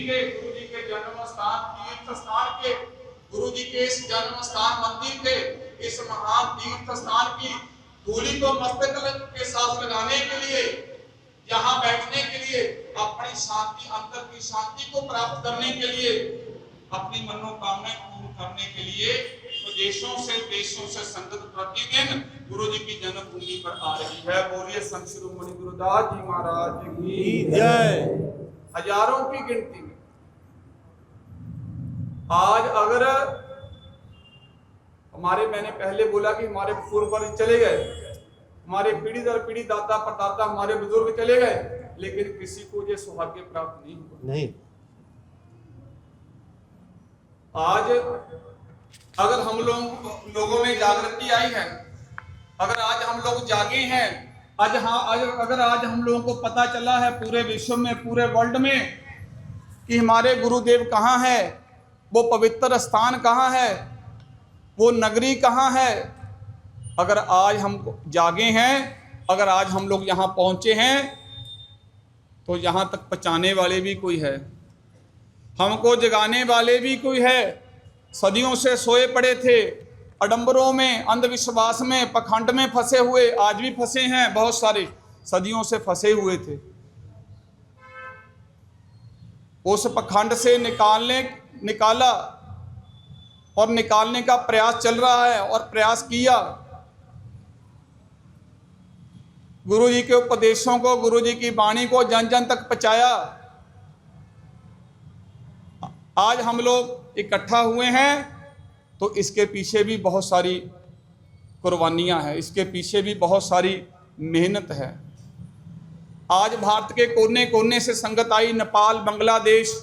के गुरु जी के जन्म स्थान तीर्थ स्थान के गुरु जी के इस जन्म स्थान मंदिर के इस महान तीर्थ स्थान की धूलि को मस्तक के साथ लगाने के लिए, यहाँ बैठने के लिए, अपनी शांति अंतर की शांति को प्राप्त करने के लिए, अपनी मनोकामनाएं पूर्ण करने के लिए तो देशों से संगत प्रतिदिन गुरु जी की जन्मभूमि पर आ रही है। बोलिए संत शिरोमणि गुरुदास जी महाराज की जय। हजारों की गिनती में आज अगर हमारे, मैंने पहले बोला कि हमारे पूर्वज चले गए, हमारे पीढ़ी दर पीढ़ी दादा परदादा हमारे बुजुर्ग चले गए, लेकिन किसी को ये सौभाग्य प्राप्त नहीं हुआ। नहीं, आज अगर हम लोगों में जागृति आई है, अगर आज हम लोग जागे हैं, अगर आज हम लोगों को पता चला है पूरे विश्व में, पूरे वर्ल्ड में कि हमारे गुरुदेव कहाँ है, वो पवित्र स्थान कहाँ है, वो नगरी कहाँ है, अगर आज हम जागे हैं, अगर आज हम लोग यहाँ पहुँचे हैं, तो यहाँ तक पहुँचाने वाले भी कोई है, हमको जगाने वाले भी कोई है। सदियों से सोए पड़े थे, अडंबरों में, अंधविश्वास में, पखंड में फंसे हुए, आज भी फंसे हैं, बहुत सारे सदियों से फंसे हुए थे। उस पखंड से निकाला और निकालने का प्रयास चल रहा है और प्रयास किया। गुरु जी के उपदेशों को, गुरु जी की वाणी को जन जन तक पहुंचाया। आज हम लोग इकट्ठा हुए हैं तो इसके पीछे भी बहुत सारी कुर्बानियां हैं, इसके पीछे भी बहुत सारी मेहनत है। आज भारत के कोने कोने से संगत आई, नेपाल, बांग्लादेश,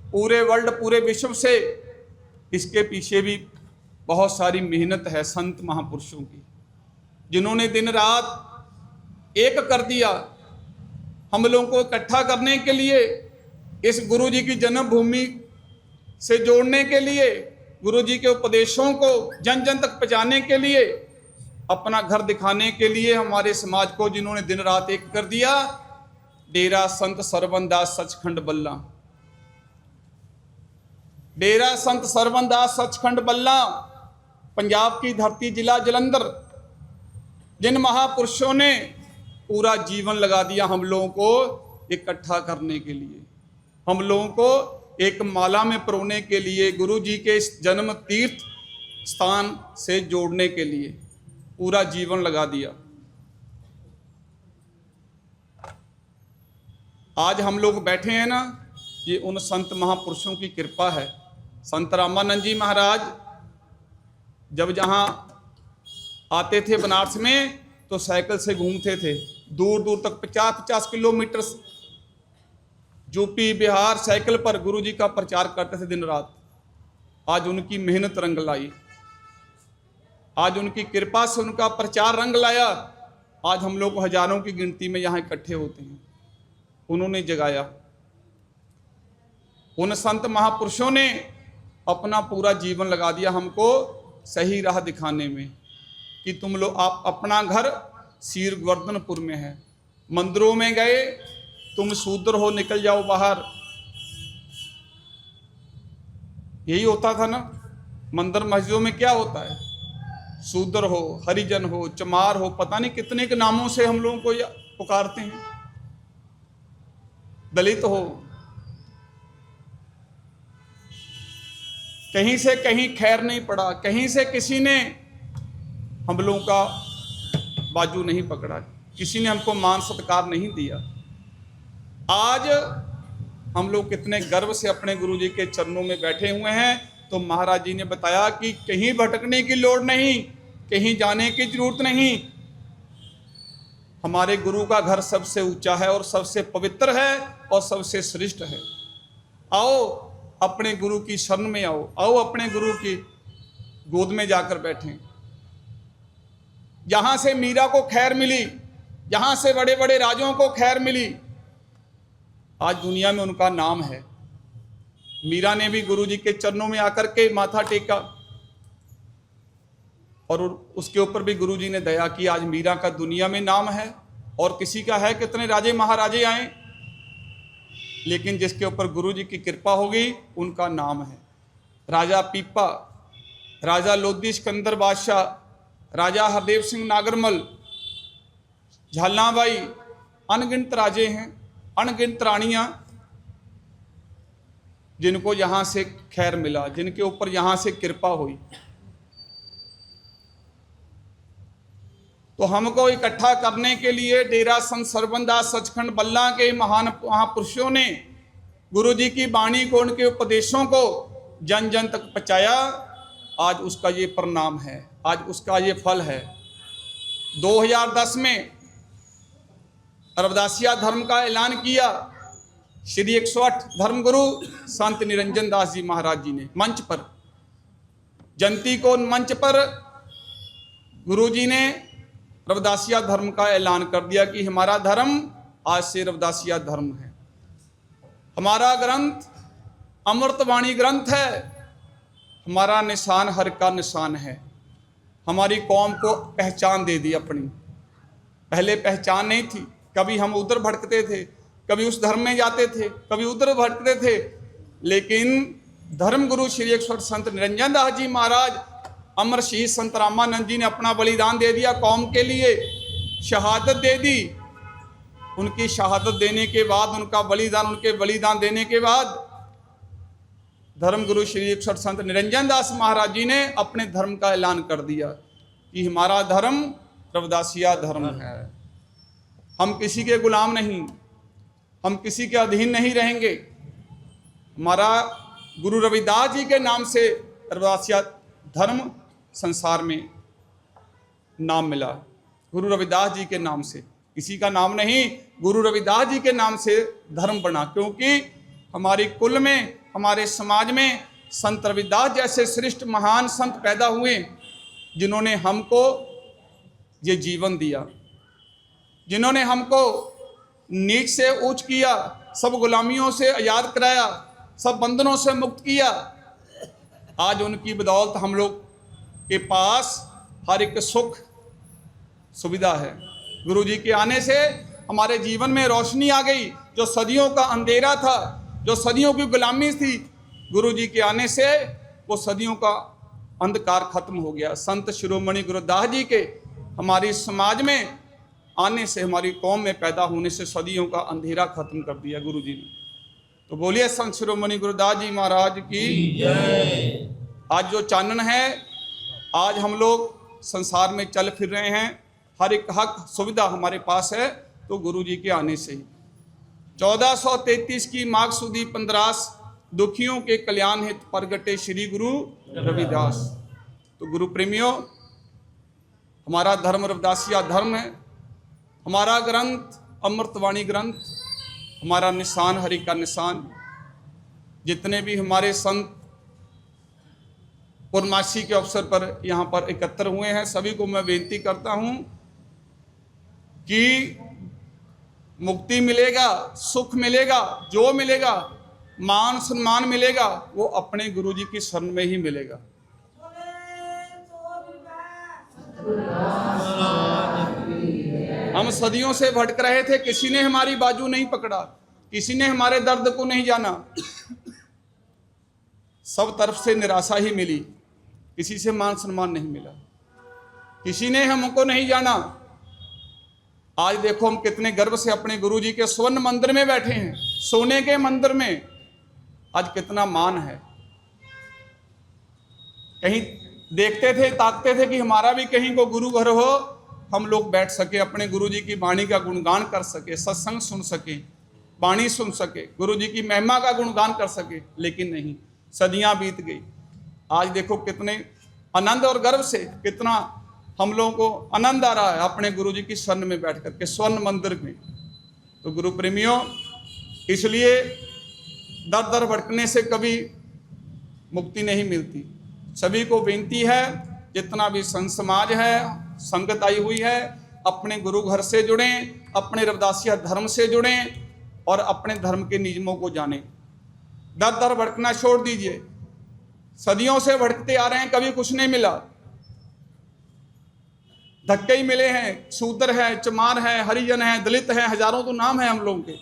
पूरे वर्ल्ड, पूरे विश्व से, इसके पीछे भी बहुत सारी मेहनत है संत महापुरुषों की, जिन्होंने दिन रात एक कर दिया हम लोगों को इकट्ठा करने के लिए, इस गुरु जी की जन्मभूमि से जोड़ने के लिए, गुरु जी के उपदेशों को जन जन तक पहुंचाने के लिए, अपना घर दिखाने के लिए हमारे समाज को जिन्होंने दिन रात एक कर दिया। डेरा संत सरवन दास सचखंड बल्ला, डेरा संत सरवन दास सचखंड बल्ला, पंजाब की धरती, जिला जलंधर, जिन महापुरुषों ने पूरा जीवन लगा दिया हम लोगों को इकट्ठा करने के लिए, हम लोगों को एक माला में पिरोने के लिए, गुरु जी के इस जन्म तीर्थ स्थान से जोड़ने के लिए पूरा जीवन लगा दिया। आज हम लोग बैठे हैं ना, ये उन संत महापुरुषों की कृपा है। संत रामानंद जी महाराज जब जहाँ आते थे बनारस में तो साइकिल से घूमते थे, दूर दूर तक 50-50 किलोमीटर यूपी बिहार साइकिल पर गुरु जी का प्रचार करते थे दिन रात। आज उनकी मेहनत रंग लाई, आज उनकी कृपा से उनका प्रचार रंग लाया। आज हम लोग हजारों की गिनती में यहाँ इकट्ठे होते हैं। उन्होंने जगाया, उन संत महापुरुषों ने अपना पूरा जीवन लगा दिया हमको सही राह दिखाने में कि तुम लोग, आप अपना घर सीर गोवर्धनपुर में है, मंदिरों में गए, तुम शूद्र हो, निकल जाओ बाहर। यही होता था ना, मंदिर मस्जिदों में क्या होता है, शूद्र हो, हरिजन हो, चमार हो, पता नहीं कितने के नामों से हम लोगों को पुकारते हैं, दलित हो, कहीं से कहीं खैर नहीं पड़ा, कहीं से किसी ने हम लोगों का बाजू नहीं पकड़ा, किसी ने हमको मान सत्कार नहीं दिया। आज हम लोग कितने गर्व से अपने गुरु जी के चरणों में बैठे हुए हैं। तो महाराज जी ने बताया कि कहीं भटकने की लोड़ नहीं, कहीं जाने की जरूरत नहीं, हमारे गुरु का घर सबसे ऊंचा है और सबसे पवित्र है और सबसे श्रेष्ठ है। आओ अपने गुरु की शरण में आओ, आओ अपने गुरु की गोद में जाकर बैठें। जहां से मीरा को खैर मिली, जहां से बड़े बड़े राजों को खैर मिली, आज दुनिया में उनका नाम है। मीरा ने भी गुरु जी के चरणों में आकर के माथा टेका और उसके ऊपर भी गुरु जी ने दया की। आज मीरा का दुनिया में नाम है और किसी का है, कितने राजे महाराजे आए, लेकिन जिसके ऊपर गुरु जी की कृपा होगी उनका नाम है। राजा पीपा, राजा लोधी सिकंदर बादशाह, राजा हरदेव सिंह नागरमल, झालाबाई, अनगिनत राजे हैं, अनगिनत रानियां, जिनको यहाँ से खैर मिला, जिनके ऊपर यहाँ से कृपा हुई। तो हमको इकट्ठा करने के लिए डेरा संत सरबंदास सचखंड बल्ला के महान महापुरुषों ने गुरु जी की वाणी को, उनके उपदेशों को जन जन तक पहुंचाया। आज उसका ये परिणाम है, आज उसका ये फल है। 2010 में रविदासिया धर्म का ऐलान किया श्री 108 धर्मगुरु संत निरंजन दास जी महाराज जी ने मंच पर, जयंती को मंच पर गुरु जी ने रविदासिया धर्म का ऐलान कर दिया कि हमारा धर्म आज से रविदासिया धर्म है। हमारा ग्रंथ अमृतवाणी ग्रंथ है, हमारा निशान हर का निशान है। हमारी कौम को पहचान दे दी अपनी, पहले पहचान नहीं थी। कभी हम उधर भटकते थे, कभी उस धर्म में जाते थे, कभी उधर भटकते थे, लेकिन धर्मगुरु श्री 108 संत निरंजन दास जी महाराज, अमर शहीद संत रामानंद जी ने अपना बलिदान दे दिया कौम के लिए, शहादत दे दी। उनकी शहादत देने के बाद, उनका बलिदान, उनके बलिदान देने के बाद धर्मगुरु श्री 108 संत निरंजन दास महाराज जी ने अपने धर्म का ऐलान कर दिया कि हमारा धर्म रविदासिया धर्म है। हम किसी के गुलाम नहीं, हम किसी के अधीन नहीं रहेंगे। हमारा गुरु रविदास जी के नाम से रविदासिया धर्म संसार में नाम मिला, गुरु रविदास जी के नाम से, किसी का नाम नहीं, गुरु रविदास जी के नाम से धर्म बना। क्योंकि हमारी कुल में, हमारे समाज में संत रविदास जैसे श्रेष्ठ महान संत पैदा हुए, जिन्होंने हमको ये जीवन दिया, जिन्होंने हमको नीच से ऊंच किया, सब गुलामियों से आज़ाद कराया, सब बंधनों से मुक्त किया। आज उनकी बदौलत हम लोग के पास हर एक सुख सुविधा है। गुरु जी के आने से हमारे जीवन में रोशनी आ गई। जो सदियों का अंधेरा था, जो सदियों की गुलामी थी, गुरु जी के आने से वो सदियों का अंधकार खत्म हो गया। संत शिरोमणि गुरुदास जी के हमारी समाज में आने से, हमारी कौम में पैदा होने से सदियों का अंधेरा खत्म कर दिया गुरु जी ने। तो बोलिए संत शिरोमणि गुरुदास जी महाराज की जय। आज जो चानन है, आज हम लोग संसार में चल फिर रहे हैं, हर एक हक सुविधा हमारे पास है तो गुरु जी के आने से ही। 1433 की माघ सुदी 15 दुखियों के कल्याण हित प्रगटे श्री गुरु रविदास। तो गुरु प्रेमियों, हमारा धर्म रविदासिया धर्म है, हमारा ग्रंथ अमृतवाणी ग्रंथ, हमारा निशान हरि का निशान। जितने भी हमारे संत पूर्णमासी के अवसर पर यहाँ पर एकत्र हुए हैं, सभी को मैं बेनती करता हूँ कि मुक्ति मिलेगा, सुख मिलेगा, जो मिलेगा, मान सम्मान मिलेगा, वो अपने गुरु जी की शरण में ही मिलेगा। हम सदियों से भटक रहे थे, किसी ने हमारी बाजू नहीं पकड़ा, किसी ने हमारे दर्द को नहीं जाना, सब तरफ से निराशा ही मिली, किसी से मान सम्मान नहीं मिला, किसी ने हमको नहीं जाना। आज देखो हम कितने गर्व से अपने गुरु जी के स्वर्ण मंदिर में बैठे हैं, सोने के मंदिर में। आज कितना मान है। कहीं देखते थे, ताकते थे कि हमारा भी कहीं को गुरु घर हो, हम लोग बैठ सके, अपने गुरु जी की वाणी का गुणगान कर सके, सत्संग सुन सके, वाणी सुन सके, गुरु जी की महिमा का गुणगान कर सके। लेकिन नहीं, सदियां बीत गई। आज देखो कितने आनंद और गर्व से, कितना हम लोगों को आनंद आ रहा है अपने गुरु जी की शरण में बैठ करके, स्वर्ण मंदिर में। तो गुरु प्रेमियों, इसलिए दर दर भटकने से कभी मुक्ति नहीं मिलती। सभी को बेनती है, जितना भी संत समाज है, संगत आई हुई है, अपने गुरु घर से जुड़ें, अपने रविदासिया धर्म से जुड़ें और अपने धर्म के नियमों को जानें। दर दर भटकना छोड़ दीजिए। सदियों से भटकते आ रहे हैं, कभी कुछ नहीं मिला, धक्के ही मिले हैं। शूद्र है, चमार है, हरिजन है, दलित है, हजारों तो नाम है हम लोगों के।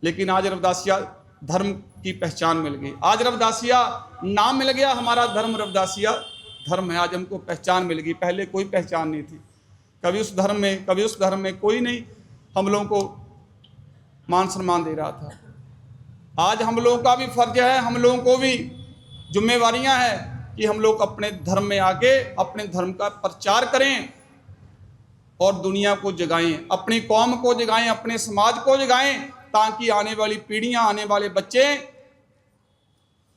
लेकिन आज रविदासिया धर्म की पहचान मिल गई। आज रविदासिया नाम मिल गया, हमारा धर्म रविदासिया धर्म है। आज हमको पहचान मिल गई, पहले कोई पहचान नहीं थी। कभी उस धर्म में, कभी उस धर्म में कोई नहीं हम लोगों को मान सम्मान दे रहा था। आज हम लोगों का भी फर्ज है, हम लोगों को भी जिम्मेवारियां हैं कि हम लोग अपने धर्म में आके अपने धर्म का प्रचार करें और दुनिया को जगाएं, अपनी कौम को जगाएं, अपने समाज को जगाएं, ताकि आने वाली पीढ़ियां, आने वाले बच्चे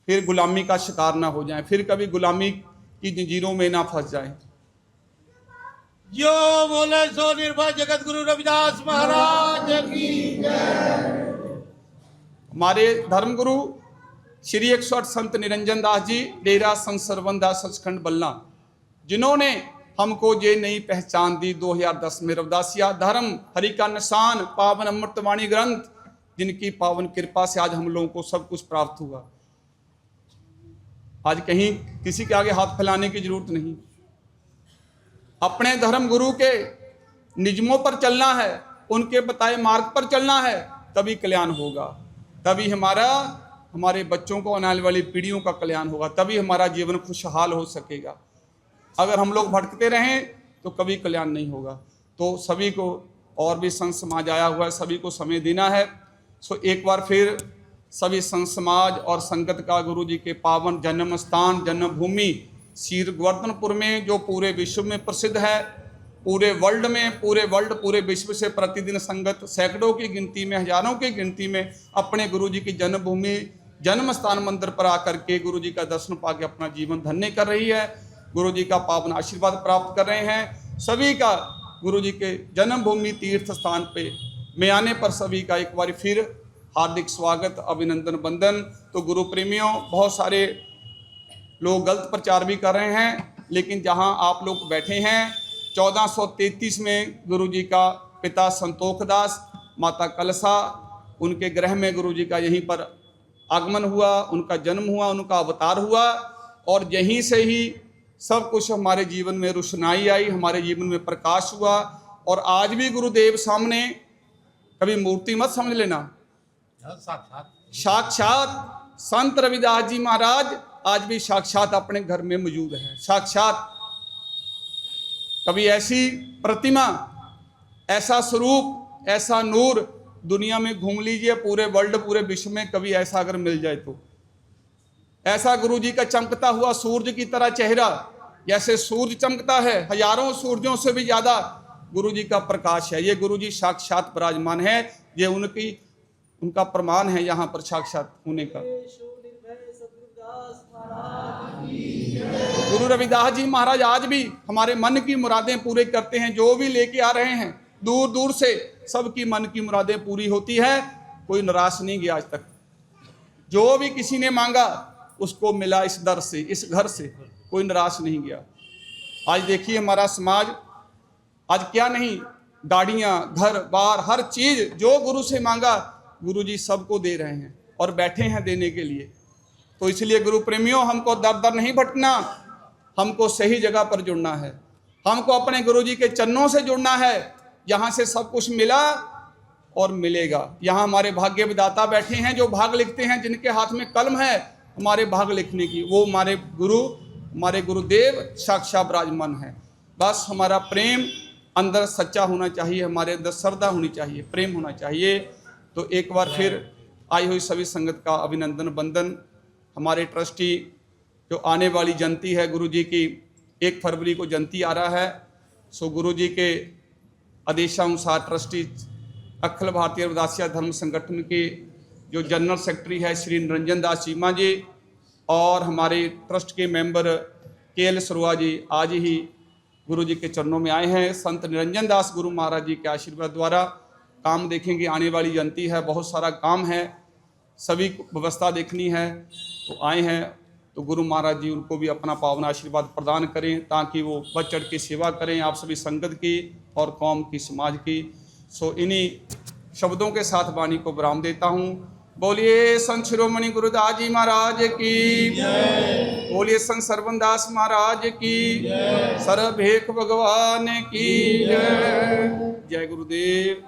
फिर गुलामी का शिकार ना हो जाएं, फिर कभी गुलामी की जंजीरों में ना फंस जाएं। जो बोले सो निर्भय जगत गुरु रविदास महाराज की जय। हमारे धर्मगुरु श्री 108 संत निरंजन दास जी, डेरा संत सरवन दास सचखंड बल्ला, जिन्होंने हमको ये नई पहचान दी 2010 में। रविदासिया धर्म, हरि का निशान, पावन अमृतवाणी ग्रंथ, जिनकी पावन कृपा से आज हम लोगों को सब कुछ प्राप्त हुआ। आज कहीं किसी के आगे हाथ फैलाने की जरूरत नहीं, अपने धर्म गुरु के नियमों पर चलना है, उनके बताए मार्ग पर चलना है, तभी कल्याण होगा, तभी हमारे बच्चों को, आने वाली पीढ़ियों का कल्याण होगा, तभी हमारा जीवन खुशहाल हो सकेगा। अगर हम लोग भटकते रहें तो कभी कल्याण नहीं होगा। तो सभी को, और भी संत समाज आया हुआ है, सभी को समय देना है। सो एक बार फिर सभी संत समाज और संगत का गुरु जी के पावन जन्म स्थान, जन्मभूमि श्री गोवर्धनपुर में, जो पूरे विश्व में प्रसिद्ध है, पूरे वर्ल्ड में, पूरे विश्व से प्रतिदिन संगत सैकड़ों की गिनती में, हजारों की गिनती में अपने गुरु जी की जन्मभूमि, जन्म स्थान मंदिर पर आकर के गुरु जी का दर्शन पाके अपना जीवन धन्य कर रही है, गुरु जी का पावन आशीर्वाद प्राप्त कर रहे हैं। सभी का गुरु जी के जन्मभूमि तीर्थ स्थान पे में आने पर सभी का एक बार फिर हार्दिक स्वागत, अभिनंदन, वंदन। तो गुरु प्रेमियों, बहुत सारे लोग गलत प्रचार भी कर रहे हैं, लेकिन जहां आप लोग बैठे हैं 1433 में गुरु जी का पिता संतोख दास, माता कलसा, उनके गृह में गुरु जी का यहीं पर आगमन हुआ, उनका जन्म हुआ, उनका अवतार हुआ, और यहीं से ही सब कुछ हमारे जीवन में रोशनाई आई, हमारे जीवन में प्रकाश हुआ। और आज भी गुरुदेव सामने, कभी मूर्ति मत समझ लेना, साक्षात संत रविदास जी महाराज आज भी साक्षात अपने घर में मौजूद है। साक्षात कभी ऐसी प्रतिमा, ऐसा स्वरूप, ऐसा नूर दुनिया में घूम लीजिए, पूरे वर्ल्ड, पूरे विश्व में कभी ऐसा अगर मिल जाए तो, ऐसा गुरु जी का चमकता हुआ सूरज की तरह चेहरा, जैसे सूरज चमकता है, हजारों सूरजों से भी ज्यादा गुरु जी का प्रकाश है। ये गुरु जी साक्षात विराजमान है, ये उनका प्रमाण है यहाँ पर साक्षात होने का। गुरु रविदास जी महाराज आज भी हमारे मन की मुरादें पूरे करते हैं। जो भी लेके आ रहे हैं दूर दूर से, सबकी मन की मुरादें पूरी होती है, कोई निराश नहीं गया आज तक। जो भी किसी ने मांगा उसको मिला, इस दर से, इस घर से कोई निराश नहीं गया। आज देखिए हमारा समाज आज क्या नहीं, गाड़ियां, घर बार, हर चीज जो गुरु से मांगा गुरु जी सबको दे रहे हैं और बैठे हैं देने के लिए। तो इसलिए गुरु प्रेमियों, हमको दर दर नहीं भटकना, हमको सही जगह पर जुड़ना है, हमको अपने गुरु जी के चरणों से जुड़ना है, यहाँ से सब कुछ मिला और मिलेगा। यहाँ हमारे भाग्य विधाता बैठे हैं, जो भाग लिखते हैं, जिनके हाथ में कलम है हमारे भाग लिखने की, वो हमारे गुरु, हमारे गुरुदेव साक्षात विराजमान है। बस हमारा प्रेम अंदर सच्चा होना चाहिए, हमारे अंदर श्रद्धा होनी चाहिए, प्रेम होना चाहिए। तो एक बार फिर आई हुई सभी संगत का अभिनंदन, वंदन। हमारे ट्रस्टी, जो आने वाली जयंती है गुरु जी की, 1 फरवरी को जयंती आ रहा है, सो गुरु जी के आदेशानुसार ट्रस्टी अखिल भारतीय रविदासिया धर्म संगठन के जो जनरल सेक्रेटरी है श्री निरंजन दास चीमा जी, और हमारे ट्रस्ट के मेंबर KL सरुआ जी आज ही गुरु जी के चरणों में आए हैं। संत निरंजन दास गुरु महाराज जी के आशीर्वाद द्वारा काम देखेंगे। आने वाली जयंती है, बहुत सारा काम है, सभी व्यवस्था देखनी है, तो आए हैं। तो गुरु महाराज जी उनको भी अपना पावन आशीर्वाद प्रदान करें, ताकि वो बढ़ चढ़ के सेवा करें आप सभी संगत की और कौम की, समाज की। सो इन्हीं शब्दों के साथ वाणी को विराम देता हूँ। बोलिए संत शिरोमणि गुरुदास जी महाराज की जय, बोलिए संत सरवनदास महाराज की जय, सर्वभेख भगवान की जय। जय गुरुदेव।